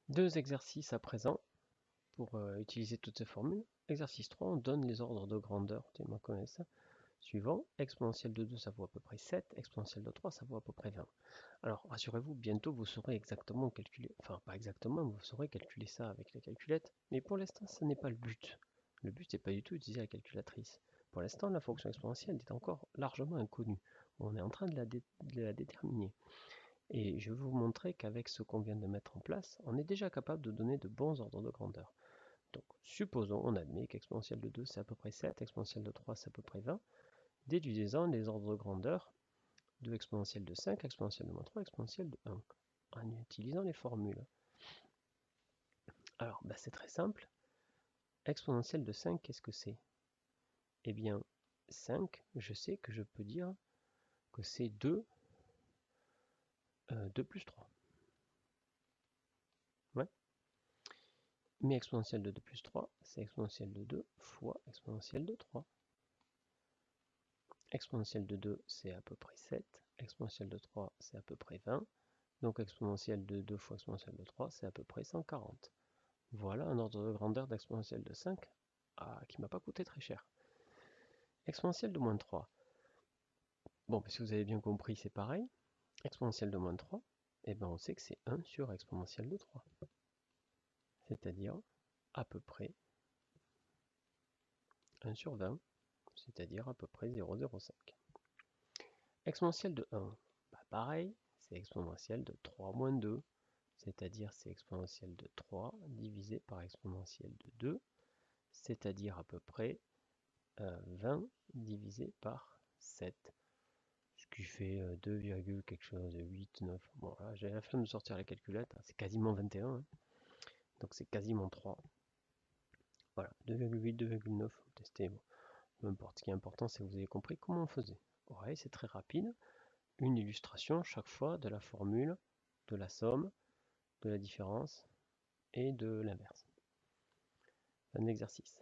Deux exercices à présent pour utiliser toutes ces formules. Exercice 3, on donne les ordres de grandeur, tu m'en connais ça. Suivant, exponentielle de 2, ça vaut à peu près 7, exponentielle de 3, ça vaut à peu près 20. Alors, rassurez-vous, bientôt vous saurez exactement calculer, enfin pas exactement, vous saurez calculer ça avec la calculette, mais pour l'instant, ce n'est pas le but. Le but, c'est pas du tout d'utiliser la calculatrice. Pour l'instant, la fonction exponentielle est encore largement inconnue. On est en train de la déterminer. Et je vais vous montrer qu'avec ce qu'on vient de mettre en place, on est déjà capable de donner de bons ordres de grandeur. Donc, supposons, on admet qu'exponentielle de 2, c'est à peu près 7, exponentielle de 3, c'est à peu près 20. Déduisez-en les ordres de grandeur de exponentielle de 5, exponentielle de moins 3, exponentielle de 1, en utilisant les formules. Alors, c'est très simple. Exponentielle de 5, qu'est-ce que c'est? Eh bien, 5, je sais que je peux dire que c'est 2 plus 3. Ouais. Mais exponentielle de 2 plus 3, c'est exponentielle de 2 fois exponentielle de 3. Exponentielle de 2, c'est à peu près 7. Exponentielle de 3, c'est à peu près 20. Donc exponentielle de 2 fois exponentielle de 3, c'est à peu près 140. Voilà un ordre de grandeur d'exponentielle de 5 qui ne m'a pas coûté très cher. Exponentielle de moins 3. Bon, si vous avez bien compris, c'est pareil. Exponentielle de moins 3, eh ben on sait que c'est 1 sur exponentielle de 3. C'est-à-dire à peu près 1 sur 20, c'est-à-dire à peu près 0,05. Exponentielle de 1, pareil, c'est exponentielle de 3 moins 2, c'est-à-dire c'est exponentielle de 3 divisé par exponentielle de 2, c'est-à-dire à peu près 20 divisé par 7, ce qui fait 2, quelque chose, 8, 9. Bon, là, j'ai la flemme de sortir la calculette, c'est quasiment 21, hein. Donc c'est quasiment 3. Voilà, 2,8, 2,9, testez. Bon, peu importe, ce qui est important, c'est que vous avez compris comment on faisait. Ouais, c'est très rapide. Une illustration chaque fois de la formule, de la somme, de la différence et de l'inverse. Un exercice.